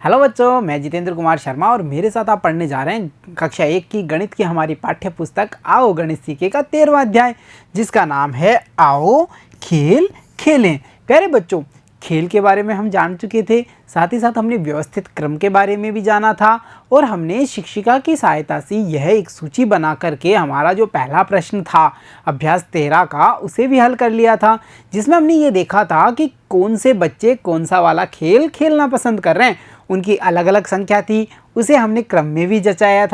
Hello बच्चों, मैं जितेंद्र कुमार शर्मा और मेरे साथ आप पढ़ने जा रहे हैं कक्षा 1 की गणित की हमारी पाठ्य पुस्तक आओ गणित सीखे का 13वां अध्याय, जिसका नाम है आओ खेल खेलें। प्यारे बच्चों, खेल के बारे में हम जान चुके थे, साथ ही साथ हमने व्यवस्थित क्रम के बारे में भी जाना था और हमने शिक्षिका की सहायता से यह एक सूची बना करके हमारा जो पहला प्रश्न था अभ्यास 13 का उसे भी हल कर लिया था, जिसमें हमने ये देखा था कि कौन से बच्चे कौन सा वाला खेल खेलना पसंद कर रहे हैं। उनकी अलग अलग संख्या थी, उसे हमने क्रम में भी जमाया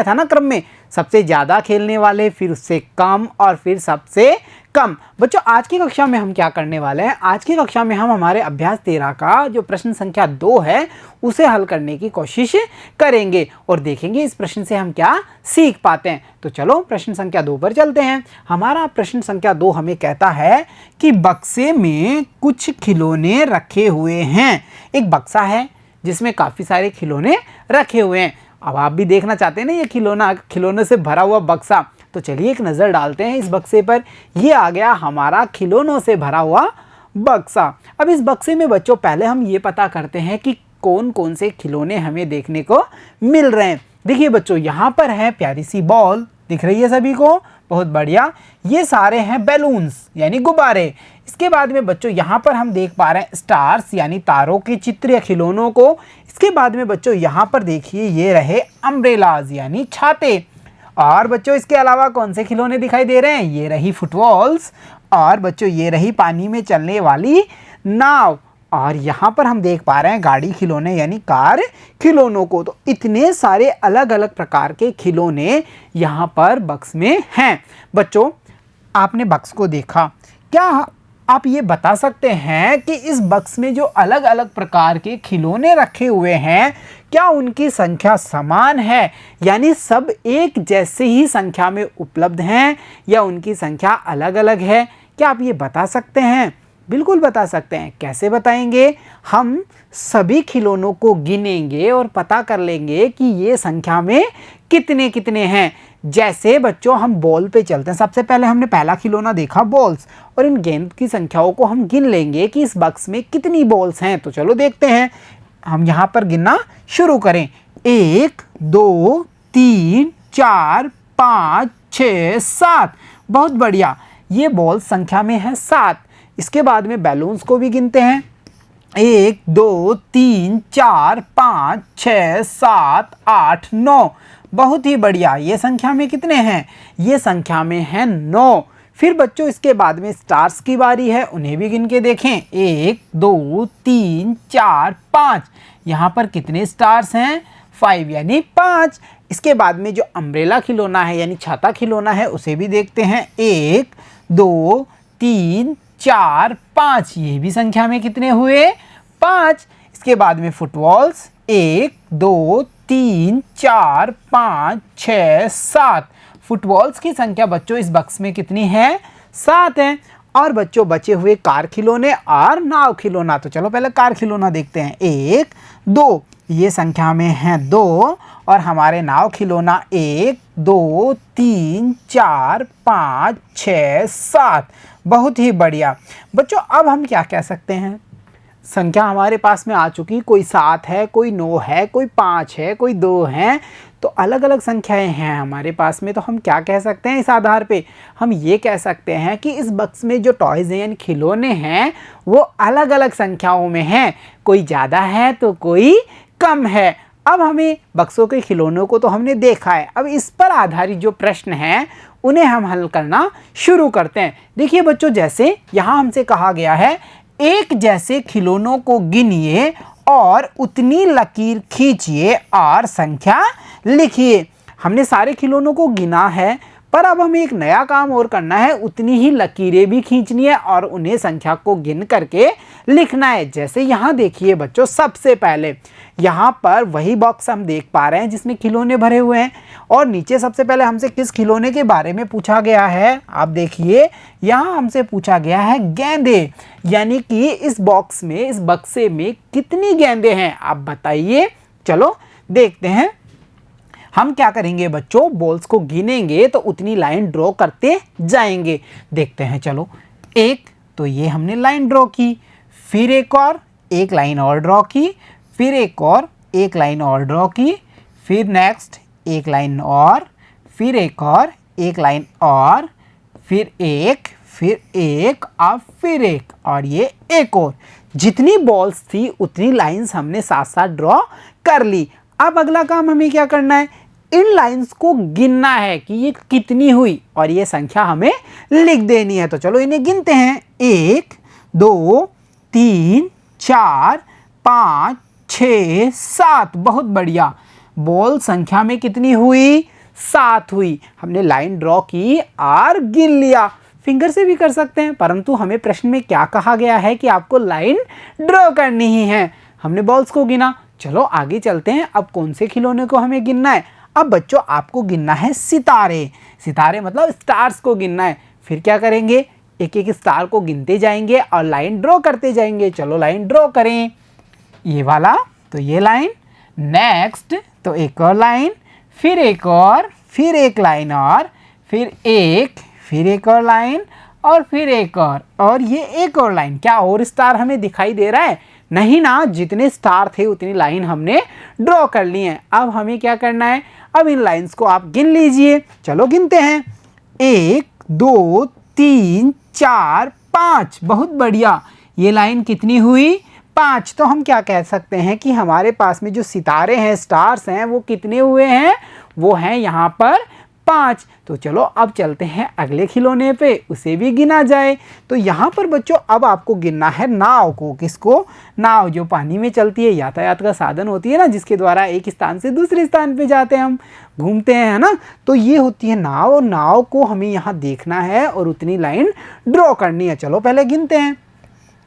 था ना, क्रम में सबसे ज़्यादा खेलने वाले, फिर उससे कम और फिर सबसे कम। बच्चों, आज की कक्षा में हम क्या करने वाले हैं? आज की कक्षा में हम हमारे अभ्यास 13 का जो प्रश्न संख्या 2 है उसे हल करने की कोशिश करेंगे और देखेंगे इस प्रश्न से हम क्या सीख पाते हैं। तो चलो प्रश्न संख्या 2 पर चलते हैं। हमारा प्रश्न संख्या 2 हमें कहता है कि बक्से में कुछ खिलौने रखे हुए हैं। एक बक्सा है जिसमें काफ़ी सारे खिलौने रखे हुए हैं। अब आप भी देखना चाहते हैं ना ये खिलौनों से भरा हुआ बक्सा, तो चलिए एक नज़र डालते हैं इस बक्से पर। ये आ गया हमारा खिलौनों से भरा हुआ बक्सा। अब इस बक्से में बच्चों पहले हम ये पता करते हैं कि कौन कौन से खिलौने हमें देखने को मिल रहे हैं। देखिए बच्चों, यहाँ पर है प्यारी सी बॉल, दिख रही है सभी को, बहुत बढ़िया। ये सारे हैं बैलून्स यानी गुब्बारे। इसके बाद में बच्चों यहाँ पर हम देख पा रहे हैं स्टार्स यानी तारों के चित्र या खिलौनों को। इसके बाद में बच्चों यहाँ पर देखिए ये रहे अम्ब्रेलाज यानी छाते। और बच्चों इसके अलावा कौन से खिलौने दिखाई दे रहे हैं? ये रही फुटबॉल्स और बच्चों ये रही पानी में चलने वाली नाव। और यहाँ पर हम देख पा रहे हैं गाड़ी खिलौने यानी कार खिलौनों को। तो इतने सारे अलग अलग प्रकार के खिलौने यहाँ पर बक्स में हैं। बच्चों, आपने बक्स को देखा, क्या आप ये बता सकते हैं कि इस बक्स में जो अलग अलग प्रकार के खिलौने रखे हुए हैं क्या उनकी संख्या समान है, यानी सब एक जैसे ही संख्या में उपलब्ध हैं या उनकी संख्या अलग अलग है? क्या आप ये बता सकते हैं? बिल्कुल बता सकते हैं। कैसे बताएंगे? हम सभी खिलौनों को गिनेंगे और पता कर लेंगे कि ये संख्या में कितने कितने हैं। जैसे बच्चों हम बॉल पे चलते हैं, सबसे पहले हमने पहला खिलौना देखा बॉल्स, और इन गेंद की संख्याओं को हम गिन लेंगे कि इस बक्स में कितनी बॉल्स हैं। तो चलो देखते हैं, हम यहाँ पर गिनना शुरू करें। 1 2 3 4 5 6 7। बहुत बढ़िया, ये बॉल्स संख्या में है 7। इसके बाद में बैलून्स को भी गिनते हैं। 1 2 3 4 5 6 7 8 9। बहुत ही बढ़िया, ये संख्या में कितने हैं? ये संख्या में है 9। फिर बच्चों इसके बाद में स्टार्स की बारी है, उन्हें भी गिन के देखें। 1 2 3 4 5। यहाँ पर कितने स्टार्स हैं? 5 यानी 5। इसके बाद में जो अम्ब्रेला खिलौना है यानी छाता खिलौना है उसे भी देखते हैं। 1 2 3 4 5। ये भी संख्या में कितने हुए? 5। इसके बाद में फुटबॉल्स 1 2 3 4 5 6 7। फुटबॉल्स की संख्या बच्चों इस बक्स में कितनी है? 7 है। और बच्चों बचे हुए कार खिलौने और नाव खिलौना, तो चलो पहले कार खिलौना देखते हैं। 1 2, ये संख्या में है 2। और हमारे नाव खिलौना 1 2 3 4 5 6 7। बहुत ही बढ़िया। बच्चों अब हम क्या कह सकते हैं? संख्या हमारे पास में आ चुकी, कोई 7 है, कोई 9 है, कोई 5 है, कोई 2 है, तो अलग अलग संख्याएं हैं हमारे पास में। तो हम क्या कह सकते हैं इस आधार पे? हम ये कह सकते हैं कि इस बक्स में जो टॉयज़ हैं यानी खिलौने हैं वो अलग अलग संख्याओं में हैं, कोई ज़्यादा है तो कोई कम है। अब हमें बक्सों के खिलौनों को तो हमने देखा है, अब इस पर आधारित जो प्रश्न हैं उन्हें हम हल करना शुरू करते हैं। देखिए बच्चों, जैसे यहाँ हमसे कहा गया है एक जैसे खिलौनों को गिनिए और उतनी लकीर खींचिए और संख्या लिखिए। हमने सारे खिलौनों को गिना है, पर अब हमें एक नया काम और करना है, उतनी ही लकीरें भी खींचनी है और उन्हें संख्या को गिन करके लिखना है। जैसे यहाँ देखिए बच्चों, सबसे पहले यहाँ पर वही बॉक्स हम देख पा रहे हैं जिसमें खिलौने भरे हुए हैं, और नीचे सबसे पहले हमसे किस खिलौने के बारे में पूछा गया है? आप देखिए यहाँ हमसे पूछा गया है गेंदे, यानी कि इस बॉक्स में, इस बक्से में कितनी गेंदें हैं? आप बताइए। चलो देखते हैं। हम क्या करेंगे बच्चों? बॉल्स को गिनेंगे तो उतनी लाइन ड्रॉ करते जाएंगे। देखते हैं। चलो, 1 तो ये हमने लाइन ड्रॉ की, फिर एक लाइन और ड्रॉ की, फिर एक लाइन और ड्रॉ की, फिर नेक्स्ट एक लाइन और, फिर एक लाइन और, फिर एक और फिर एक, और ये एक और। जितनी बॉल्स थी उतनी लाइंस हमने साथ साथ ड्रॉ कर ली। अब अगला काम हमें क्या करना है, इन लाइंस को गिनना है कि ये कितनी हुई और ये संख्या हमें लिख देनी है। तो चलो इन्हें गिनते हैं। 1 2 3 4 5 6 7। बहुत बढ़िया। बॉल संख्या में कितनी हुई, 7 हुई। हमने लाइन ड्रॉ की और गिन लिया। फिंगर से भी कर सकते हैं, परंतु हमें प्रश्न में क्या कहा गया है कि आपको लाइन ड्रॉ करनी ही है। हमने बॉल्स को गिना, चलो आगे चलते हैं। अब कौन से खिलौने को हमें गिनना है? अब बच्चों आपको गिनना है सितारे। सितारे मतलब स्टार्स को गिनना है। फिर क्या करेंगे, एक एक स्टार को गिनते जाएंगे और लाइन ड्रॉ करते जाएंगे। चलो लाइन ड्रॉ करें। ये वाला, तो ये लाइन, नेक्स्ट तो एक और लाइन, फिर एक और, फिर एक लाइन और, फिर एक और लाइन, और फिर एक और ये एक और लाइन। क्या और स्टार हमें दिखाई दे रहा है? नहीं ना, जितने स्टार थे उतनी लाइन हमने ड्रॉ कर ली है। अब हमें क्या करना है, अब इन लाइंस को आप गिन लीजिए। चलो गिनते हैं। 1 2 3 4 5। बहुत बढ़िया। ये लाइन कितनी हुई, 5। तो हम क्या कह सकते हैं कि हमारे पास में जो सितारे हैं, स्टार्स हैं, वो कितने हुए हैं, वो हैं यहाँ पर 5। तो चलो अब चलते हैं अगले खिलौने पे, उसे भी गिना जाए। तो यहाँ पर बच्चों अब आपको गिनना है नाव को। किसको? नाव, जो पानी में चलती है, यातायात का साधन होती है ना, जिसके द्वारा एक स्थान से दूसरे स्थान पे जाते हैं, हम घूमते हैं, है ना। तो ये होती है नाव, और नाव को हमें यहाँ देखना है और उतनी लाइन ड्रॉ करनी है। चलो पहले गिनते हैं।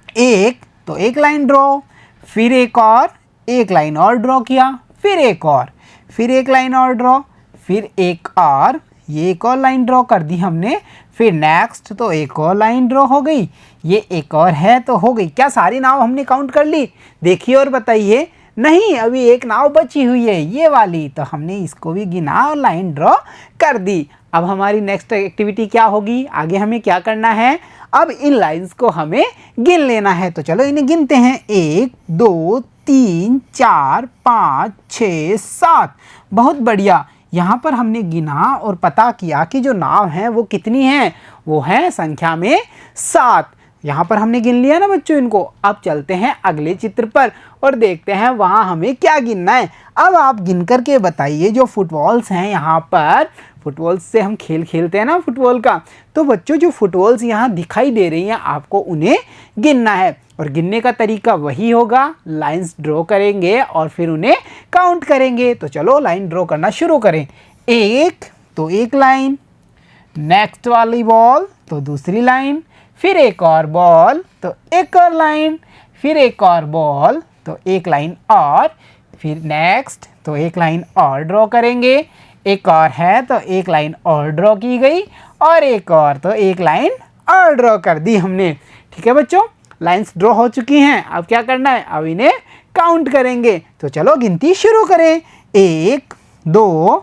1, तो एक लाइन ड्रॉ, फिर एक लाइन और ड्रॉ किया, फिर एक लाइन और ड्रॉ, फिर एक और, ये एक और लाइन ड्रॉ कर दी हमने। फिर नेक्स्ट, तो एक और लाइन ड्रॉ हो गई, ये एक और है तो हो गई। क्या सारी नाव हमने काउंट कर ली? देखिए और बताइए। नहीं, अभी एक नाव बची हुई है, ये वाली, तो हमने इसको भी गिना और लाइन ड्रॉ कर दी। अब हमारी नेक्स्ट एक्टिविटी क्या होगी, आगे हमें क्या करना है, अब इन लाइंस को हमें गिन लेना है। तो चलो इन्हें गिनते हैं। 1 2 3 4 5 6 7। बहुत बढ़िया। यहाँ पर हमने गिना और पता किया कि जो नाव हैं वो कितनी हैं, वो हैं संख्या में 7। यहाँ पर हमने गिन लिया ना बच्चों इनको। अब चलते हैं अगले चित्र पर और देखते हैं वहाँ हमें क्या गिनना है। अब आप गिन करके बताइए। जो फुटबॉल्स हैं यहाँ पर, फुटबॉल्स से हम खेल खेलते हैं ना फुटबॉल का, तो बच्चों जो फुटबॉल्स यहाँ दिखाई दे रही हैं आपको उन्हें गिनना है। और गिनने का तरीका वही होगा, लाइंस ड्रॉ करेंगे और फिर उन्हें काउंट करेंगे। तो चलो लाइन ड्रॉ करना शुरू करें। 1, तो एक लाइन, नेक्स्ट वाली बॉल, तो दूसरी लाइन, फिर एक और बॉल, तो एक और लाइन, फिर एक और बॉल, तो एक लाइन और, फिर नेक्स्ट, तो एक लाइन और ड्रॉ करेंगे। एक और है तो एक लाइन और ड्रॉ की गई, और एक और, तो एक लाइन और ड्रॉ कर दी हमने। ठीक है बच्चों, लाइंस ड्रॉ हो चुकी हैं। अब क्या करना है, अब इन्हें काउंट करेंगे। तो चलो गिनती शुरू करें। 1 2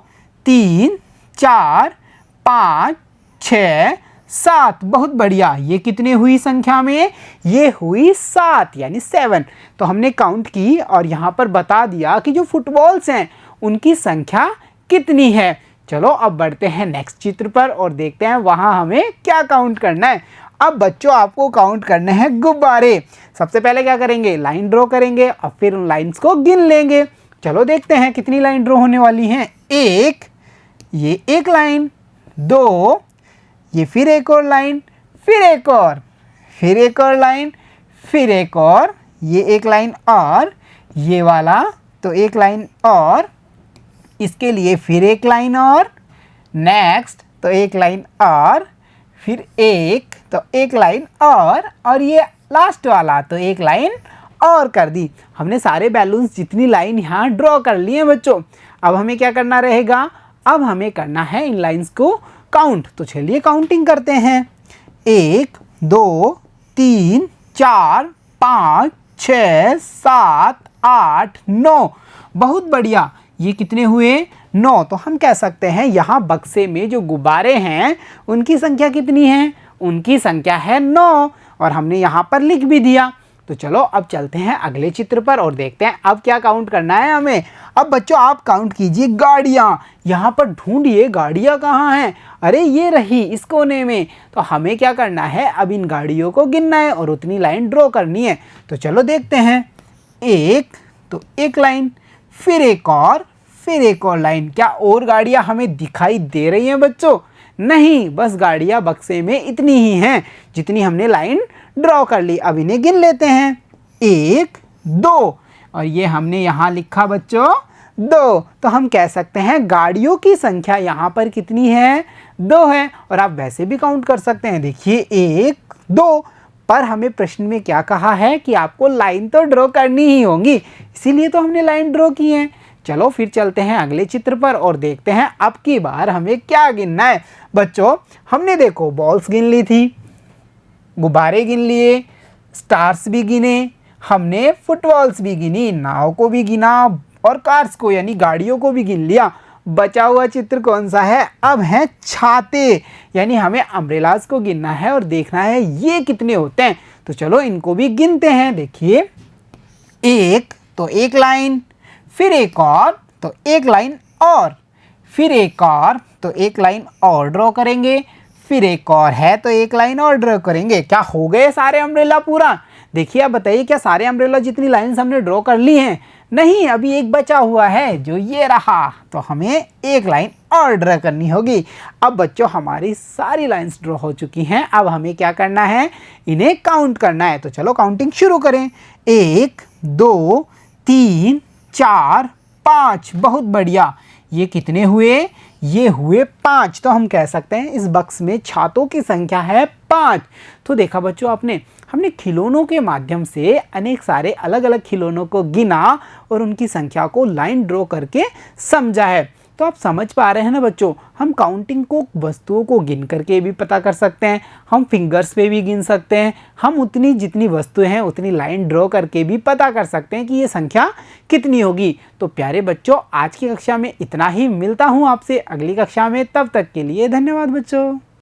3 4 5 6 7। बहुत बढ़िया। ये कितने हुई संख्या में, ये हुई 7, यानी 7। तो हमने काउंट की और यहाँ पर बता दिया कि जो फुटबॉल्स हैं उनकी संख्या कितनी है। चलो अब बढ़ते हैं नेक्स्ट चित्र पर और देखते हैं वहाँ हमें क्या काउंट करना है। अब बच्चों आपको काउंट करने हैं गुब्बारे। सबसे पहले क्या करेंगे, लाइन ड्रॉ करेंगे और फिर उन लाइंस को गिन लेंगे। चलो देखते हैं कितनी लाइन ड्रॉ होने वाली हैं। 1, ये एक लाइन, 2, ये फिर एक और लाइन, फिर एक और, फिर एक और लाइन, फिर एक और, ये एक लाइन और, ये वाला, तो एक लाइन और, इसके लिए फिर एक लाइन और, नेक्स्ट, तो एक लाइन और, फिर एक, तो एक लाइन और ये लास्ट वाला, तो एक लाइन और कर दी। हमने सारे बैलून्स जितनी लाइन यहाँ ड्रॉ कर लिए हैं बच्चों। अब हमें क्या करना रहेगा, अब हमें करना है इन लाइंस को काउंट। तो चलिए काउंटिंग करते हैं। 1 2 3 4 5 6 7 8 9। बहुत बढ़िया। ये कितने हुए, 9। तो हम कह सकते हैं यहाँ बक्से में जो गुब्बारे हैं उनकी संख्या कितनी है, उनकी संख्या है 9, और हमने यहाँ पर लिख भी दिया। तो चलो अब चलते हैं अगले चित्र पर और देखते हैं अब क्या काउंट करना है हमें। अब बच्चों आप काउंट कीजिए गाड़ियाँ, यहाँ पर ढूंढिए गाड़ियाँ कहाँ हैं। अरे ये रही इस कोने में। तो हमें क्या करना है, अब इन गाड़ियों को गिनना है और उतनी लाइन ड्रॉ करनी है। तो चलो देखते हैं। एक, तो एक लाइन, फिर एक और लाइन। क्या और गाड़ियाँ हमें दिखाई दे रही हैं बच्चों? नहीं, बस गाड़ियाँ बक्से में इतनी ही हैं जितनी हमने लाइन ड्रॉ कर ली। अब इन्हें गिन लेते हैं। 1, 2 और ये हमने यहाँ लिखा बच्चों 2। तो हम कह सकते हैं गाड़ियों की संख्या यहाँ पर कितनी है, 2 है। और आप वैसे भी काउंट कर सकते हैं। देखिए 1, 2, पर हमें प्रश्न में क्या कहा है कि आपको लाइन तो ड्रॉ करनी ही होगी, इसीलिए तो हमने लाइन ड्रॉ की है। चलो फिर चलते हैं अगले चित्र पर और देखते हैं अब की बार हमें क्या गिनना है। बच्चों हमने देखो बॉल्स गिन ली थी, गुब्बारे गिन लिए, स्टार्स भी गिने, हमने फुटबॉल्स भी गिनी, नाव को भी गिना और कार्स को यानी गाड़ियों को भी गिन लिया। बचा हुआ चित्र कौन सा है? अब है छाते, यानी हमें अम्ब्रेलास को गिनना है और देखना है ये कितने होते हैं। तो चलो इनको भी गिनते हैं। देखिए 1, तो एक लाइन, फिर एक और, तो एक लाइन और, फिर एक और, तो एक लाइन और ड्रॉ करेंगे, फिर एक और है तो एक लाइन और ड्रॉ करेंगे। क्या हो गए सारे अम्ब्रेला पूरा? देखिए आप बताइए क्या सारे अम्ब्रेला जितनी लाइन्स हमने ड्रॉ कर ली हैं? नहीं, अभी एक बचा हुआ है जो ये रहा। तो हमें एक लाइन और ड्रॉ करनी होगी। अब बच्चों हमारी सारी लाइन्स ड्रॉ हो चुकी हैं। अब हमें क्या करना है, इन्हें काउंट करना है। तो चलो काउंटिंग शुरू करें। 1, 2, 3, 4, 5। बहुत बढ़िया। ये कितने हुए? ये हुए 5। तो हम कह सकते हैं इस बक्स में छातों की संख्या है 5। तो देखा बच्चों आपने, हमने खिलौनों के माध्यम से अनेक सारे अलग अलग खिलौनों को गिना और उनकी संख्या को लाइन ड्रॉ करके समझा है। तो आप समझ पा रहे हैं ना बच्चों, हम काउंटिंग को वस्तुओं को गिन करके भी पता कर सकते हैं, हम फिंगर्स पे भी गिन सकते हैं, हम उतनी जितनी वस्तुएं हैं उतनी लाइन ड्रॉ करके भी पता कर सकते हैं कि ये संख्या कितनी होगी। तो प्यारे बच्चों आज की कक्षा में इतना ही। मिलता हूँ आपसे अगली कक्षा में, तब तक के लिए धन्यवाद बच्चों।